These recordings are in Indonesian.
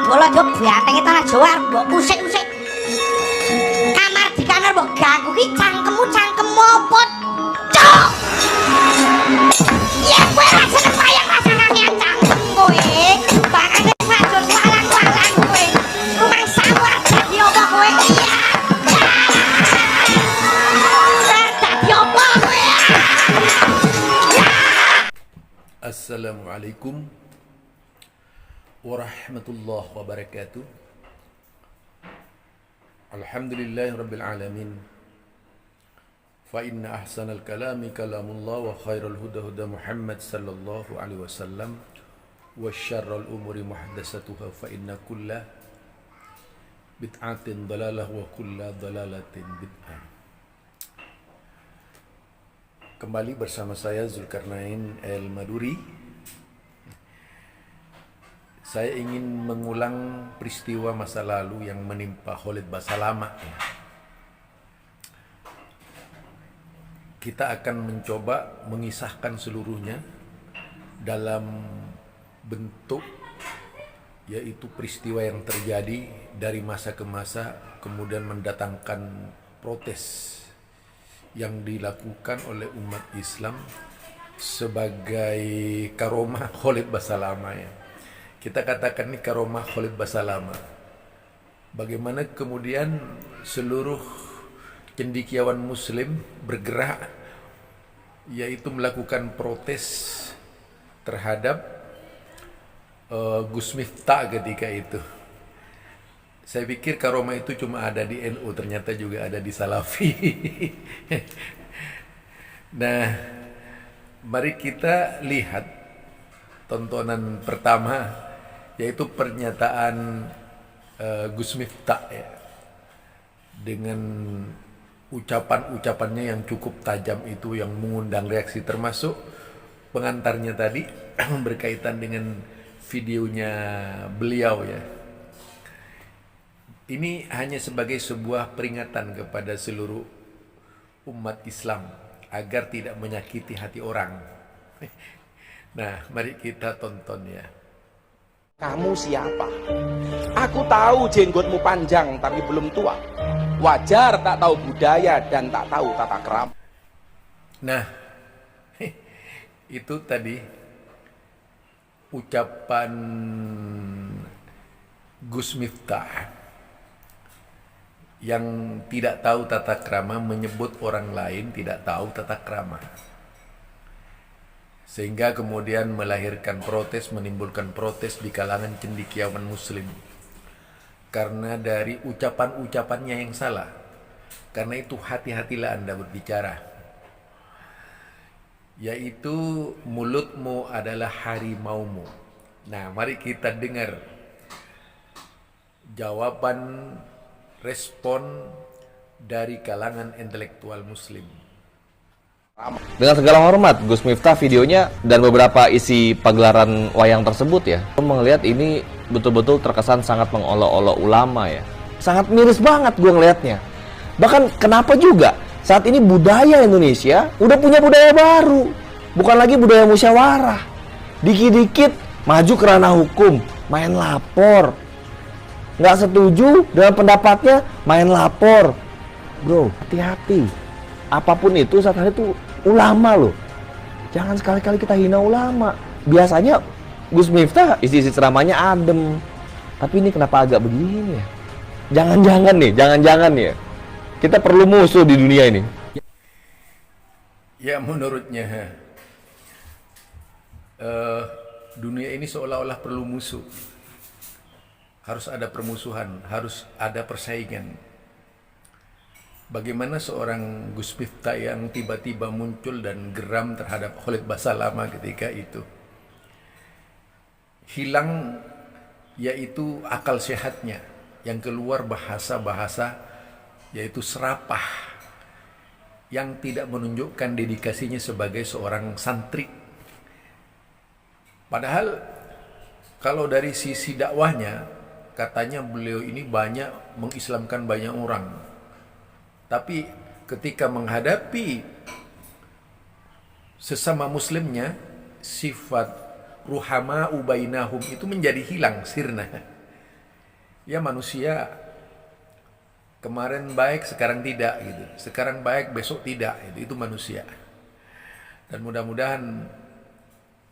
bola jog biatenge tanah Jawa mbok usik-usik. Kamar dikanar mbok ganggu ki cangkemmu apa? Cok. Ya kowe ra seneng wayang ra seneng cangkem kowe. Bakane sajur walang-walang kowe. Rumah sawar dadi apa kowe? Iya. Dadi apa kowe? Assalamualaikum warahmatullahi wabarakatuh. Alhamdulillahirabbil alamin. Fa inna ahsanal kalami kalamullah wa khairal huda huda Muhammad sallallahu alaihi wasallam wa syarrul umuri muhdatsatuha fa inna kulla bid'atin dalalah wa kulla dalalatin bid'ah. Kembali bersama saya Zulkarnain El-Maduri. Saya ingin mengulang peristiwa masa lalu yang menimpa Khalid Basalamah. Kita akan mencoba mengisahkan seluruhnya dalam bentuk yaitu peristiwa yang terjadi dari masa ke masa, kemudian mendatangkan protes yang dilakukan oleh umat Islam sebagai karomah Khalid Basalamah ya. Kita katakan ini karomah Khalid Basalamah. Bagaimana kemudian seluruh cendekiawan muslim bergerak yaitu melakukan protes terhadap Gus Miftah ketika itu. Saya pikir karomah itu cuma ada di NU, ternyata juga ada di Salafi. Nah, mari kita lihat tontonan pertama, yaitu pernyataan Gus Miftah ya, dengan ucapan-ucapannya yang cukup tajam itu yang mengundang reaksi, termasuk pengantarnya tadi berkaitan dengan videonya beliau ya. Ini hanya sebagai sebuah peringatan kepada seluruh umat Islam agar tidak menyakiti hati orang. Nah, mari kita tonton ya. Kamu siapa? Aku tahu jenggotmu panjang tapi belum tua. Wajar tak tahu budaya dan tak tahu tata krama. Nah, itu tadi ucapan Gus Miftah yang tidak tahu tata krama, menyebut orang lain tidak tahu tata krama, sehingga kemudian melahirkan protes, menimbulkan protes di kalangan cendekiawan muslim karena dari ucapan-ucapannya yang salah. Karena itu hati-hatilah Anda berbicara, yaitu mulutmu adalah harimaumu. Nah, mari kita dengar jawaban respon dari kalangan intelektual muslim. Dengan segala hormat, Gus Miftah videonya dan beberapa isi pagelaran wayang tersebut ya, melihat ini betul-betul terkesan sangat mengolok-olok ulama ya. Sangat miris banget gue ngelihatnya. Bahkan kenapa juga saat ini budaya Indonesia udah punya budaya baru, bukan lagi budaya musyawarah. Dikit-dikit maju ke ranah hukum, main lapor. Nggak setuju dengan pendapatnya, main lapor. Bro, hati-hati. Apapun itu saat hari itu ulama loh. Jangan sekali-kali kita hina ulama. Biasanya Gus Miftah isi-isi ceramahnya adem. Tapi ini kenapa agak begini ya? Jangan-jangan ya. Kita perlu musuh di dunia ini. Ya, menurutnya dunia ini seolah-olah perlu musuh. Harus ada permusuhan, harus ada persaingan. Bagaimana seorang Gus Miftah yang tiba-tiba muncul dan geram terhadap Khalid Basalamah ketika itu. Hilang yaitu akal sehatnya, yang keluar bahasa-bahasa yaitu serapah, yang tidak menunjukkan dedikasinya sebagai seorang santri. Padahal kalau dari sisi dakwahnya, katanya beliau ini banyak mengislamkan banyak orang. Tapi ketika menghadapi sesama muslimnya, sifat ruhama ubainahum itu menjadi hilang, sirna. Ya manusia kemarin baik sekarang tidak gitu. Sekarang baik besok tidak gitu. Itu manusia. Dan mudah-mudahan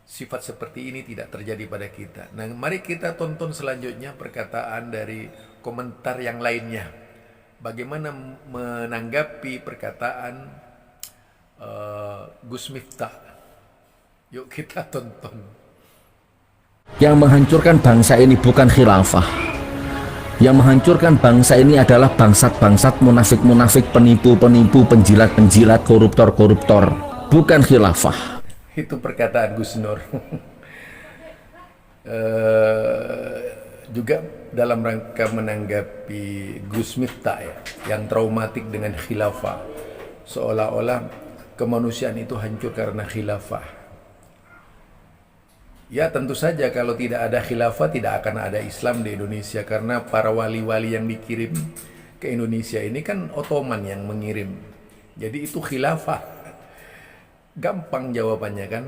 sifat seperti ini tidak terjadi pada kita. Nah, mari kita tonton selanjutnya perkataan dari komentar yang lainnya. Bagaimana menanggapi perkataan Gus Miftah. Yuk kita tonton. Yang menghancurkan bangsa ini bukan khilafah. Yang menghancurkan bangsa ini adalah bangsat-bangsat, munafik-munafik, penipu-penipu, penjilat-penjilat, koruptor-koruptor. Bukan khilafah. Itu perkataan Gus Nur. Juga dalam rangka menanggapi Gus Miftah ya, yang traumatik dengan khilafah. Seolah-olah kemanusiaan itu hancur karena khilafah. Ya tentu saja kalau tidak ada khilafah tidak akan ada Islam di Indonesia, karena para wali-wali yang dikirim ke Indonesia ini kan Ottoman yang mengirim. Jadi itu khilafah. Gampang jawabannya kan.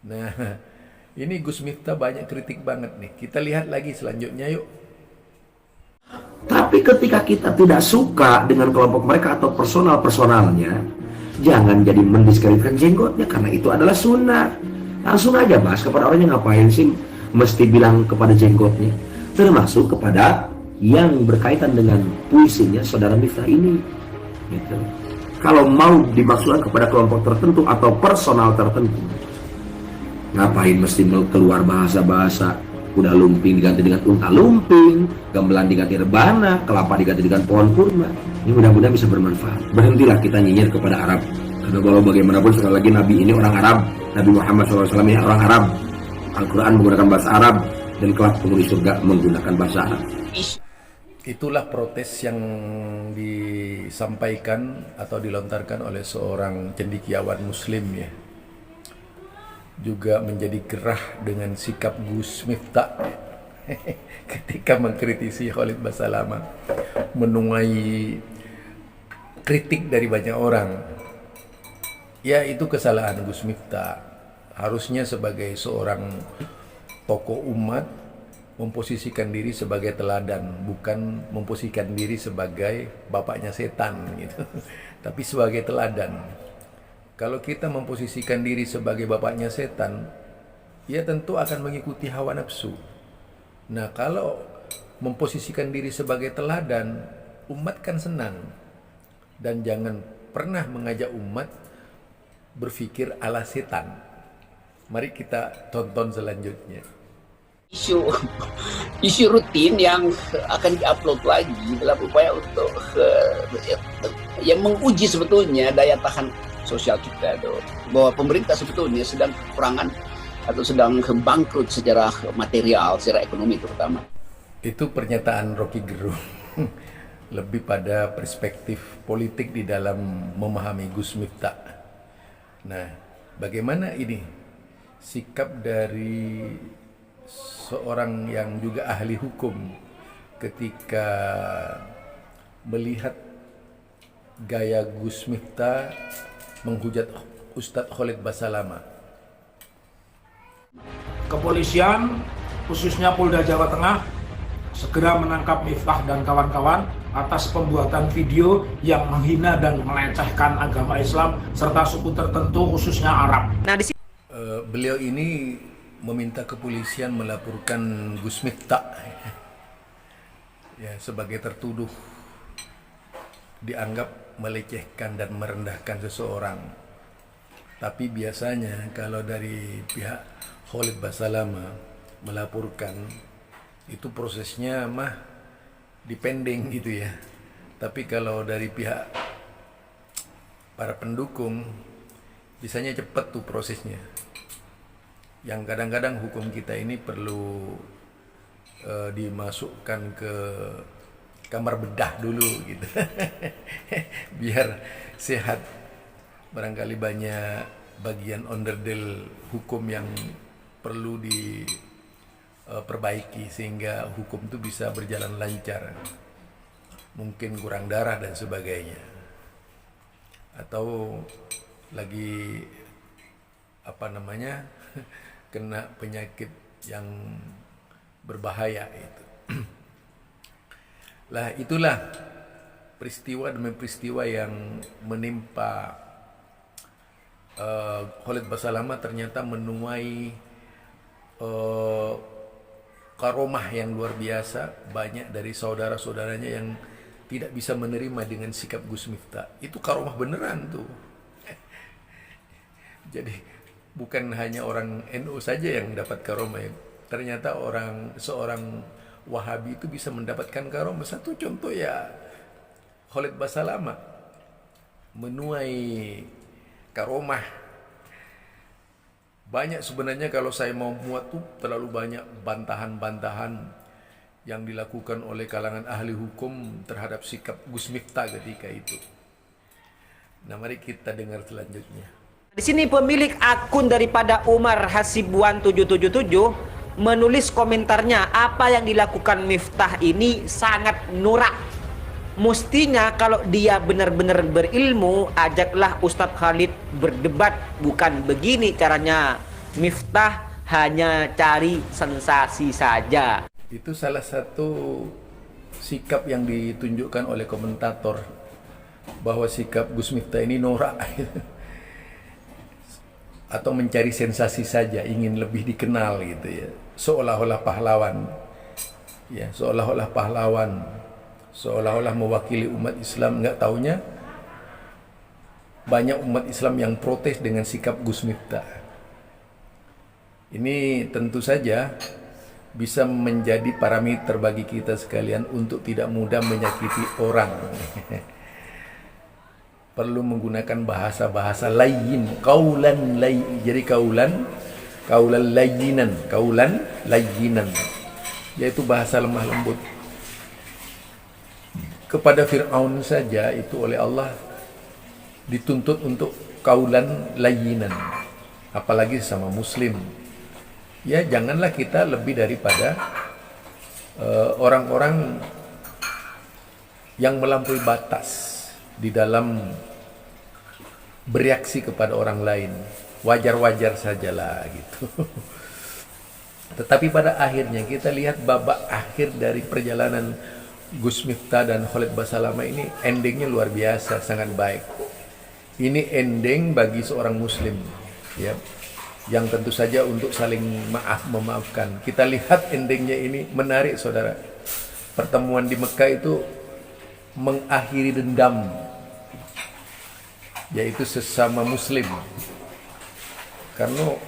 Nah, ini Gus Miftah banyak kritik banget nih. Kita lihat lagi selanjutnya yuk. Tapi ketika kita tidak suka dengan kelompok mereka atau personalnya, jangan jadi mendiskreditkan jenggotnya, karena itu adalah sunnah. Langsung aja bahas kepada orangnya, ngapain sih mesti bilang kepada jenggotnya. Termasuk kepada yang berkaitan dengan puisinya saudara Miftah ini gitu. Kalau mau dimaksudkan kepada kelompok tertentu atau personal tertentu, ngapain mesti keluar bahasa-bahasa kuda lumping diganti dengan unta lumping, gamelan diganti rebana, kelapa diganti dengan pohon kurma. Ini mudah-mudahan bisa bermanfaat. Berhentilah kita nyinyir kepada Arab, karena kalau bagaimanapun sekali lagi Nabi ini orang Arab. Nabi Muhammad SAW ini orang Arab. Al-Quran menggunakan bahasa Arab, dan kelak penghuni surga menggunakan bahasa Arab. Itulah protes yang disampaikan atau dilontarkan oleh seorang cendekiawan muslim ya. Juga menjadi gerah dengan sikap Gus Miftah ketika mengkritisi Khalid Basalamah, menuai kritik dari banyak orang. Ya itu kesalahan Gus Miftah. Harusnya sebagai seorang tokoh umat memposisikan diri sebagai teladan, bukan memposisikan diri sebagai bapaknya setan gitu. Tapi sebagai teladan. Kalau kita memposisikan diri sebagai bapaknya setan, ya tentu akan mengikuti hawa nafsu. Nah, kalau memposisikan diri sebagai teladan, umat kan senang. Dan jangan pernah mengajak umat berpikir ala setan. Mari kita tonton selanjutnya. Isu rutin yang akan diupload lagi dalam upaya untuk yang menguji sebetulnya daya tahan sosial kita, bahwa pemerintah sebetulnya sedang kekurangan atau sedang bangkrut secara material, secara ekonomi terutama. Itu pernyataan Rocky Gerung. Lebih pada perspektif politik di dalam memahami Gus Miftah. Nah, bagaimana ini sikap dari seorang yang juga ahli hukum ketika melihat gaya Gus Miftah menghujat Ustadz Khalid Basalamah. Kepolisian, khususnya Polda Jawa Tengah, segera menangkap Miftah dan kawan-kawan atas pembuatan video yang menghina dan melecehkan agama Islam serta suku tertentu khususnya Arab. Beliau ini meminta kepolisian melaporkan Gus Miftah ya, sebagai tertuduh dianggap melecehkan dan merendahkan seseorang. Tapi biasanya kalau dari pihak Khalid Basalamah melaporkan, itu prosesnya mah dipending gitu ya. Tapi kalau dari pihak para pendukung bisanya cepat tuh prosesnya. Yang kadang-kadang hukum kita ini perlu dimasukkan ke kamar bedah dulu gitu. Biar sehat. Barangkali banyak bagian onderdil hukum yang perlu diperbaiki sehingga hukum itu bisa berjalan lancar. Mungkin kurang darah dan sebagainya. Atau lagi kena penyakit yang berbahaya itu. Lah itulah peristiwa demi peristiwa yang menimpa Khalid Basalamah ternyata menuai karomah yang luar biasa. Banyak dari saudara-saudaranya yang tidak bisa menerima dengan sikap Gus Miftah. Itu karomah beneran tuh. Jadi bukan hanya orang NU saja yang dapat karomah. Ternyata seorang Wahabi itu bisa mendapatkan karomah. Satu contoh ya Khalid Basalamah menuai karomah. Banyak sebenarnya kalau saya mau muat tuh terlalu banyak bantahan-bantahan yang dilakukan oleh kalangan ahli hukum terhadap sikap Gus Miftah ketika itu. Nah, mari kita dengar selanjutnya. Di sini pemilik akun daripada Umar Hasibuan 777 menulis komentarnya, apa yang dilakukan Miftah ini sangat norak. Mestinya kalau dia benar-benar berilmu, ajaklah Ustadz Khalid berdebat. Bukan begini caranya. Miftah hanya cari sensasi saja. Itu salah satu sikap yang ditunjukkan oleh komentator, bahwa sikap Gus Miftah ini norak atau mencari sensasi saja, ingin lebih dikenal gitu ya, seolah-olah pahlawan ya, seolah-olah pahlawan, seolah-olah mewakili umat Islam. Nggak taunya banyak umat Islam yang protes dengan sikap Gus Miftah. Ini tentu saja bisa menjadi parameter bagi kita sekalian untuk tidak mudah menyakiti orang. Perlu menggunakan bahasa-bahasa layin, kaulan layin. Jadi kaulan layinan, yaitu bahasa lemah lembut. Kepada Fir'aun saja itu oleh Allah dituntut untuk kaulan layinan, apalagi sama muslim. Ya, janganlah kita lebih daripada orang-orang yang melampaui batas di dalam bereaksi kepada orang lain. Wajar-wajar sajalah gitu. Tetapi pada akhirnya kita lihat babak akhir dari perjalanan Gus Miftah dan Khalid Basalamah ini, endingnya luar biasa, sangat baik. Ini ending bagi seorang muslim ya, yang tentu saja untuk saling memaafkan. Kita lihat endingnya ini menarik, saudara. Pertemuan di Mekah itu mengakhiri dendam, yaitu sesama muslim.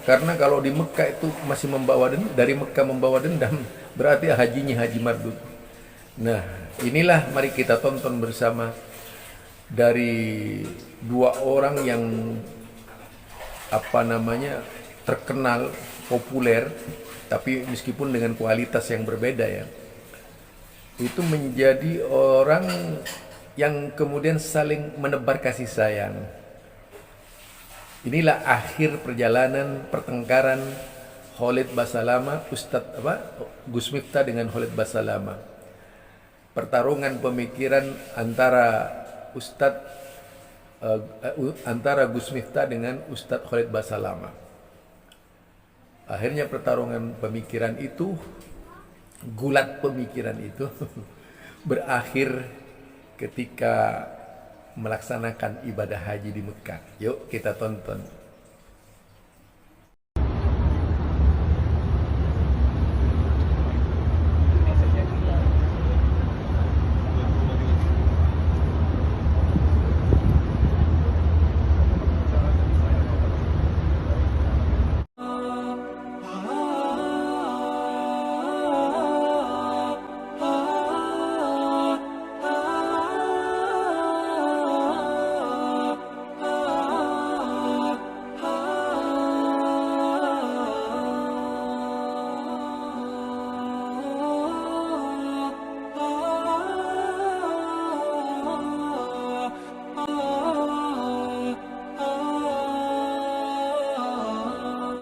Karena kalau di Mekah itu masih membawa dendam, dari Mekah membawa dendam, berarti hajinya haji mardud. Nah, inilah mari kita tonton bersama dari dua orang yang terkenal, populer, tapi meskipun dengan kualitas yang berbeda ya. Itu menjadi orang yang kemudian saling menebar kasih sayang. Inilah akhir perjalanan pertengkaran Khalid Basalamah, Gus Miftah dengan Khalid Basalamah. Pertarungan pemikiran antara antara Gus Miftah dengan Ustadz Khalid Basalamah. Akhirnya pertarungan pemikiran itu, gulat pemikiran itu berakhir ketika melaksanakan ibadah haji di Mekah. Yuk kita tonton.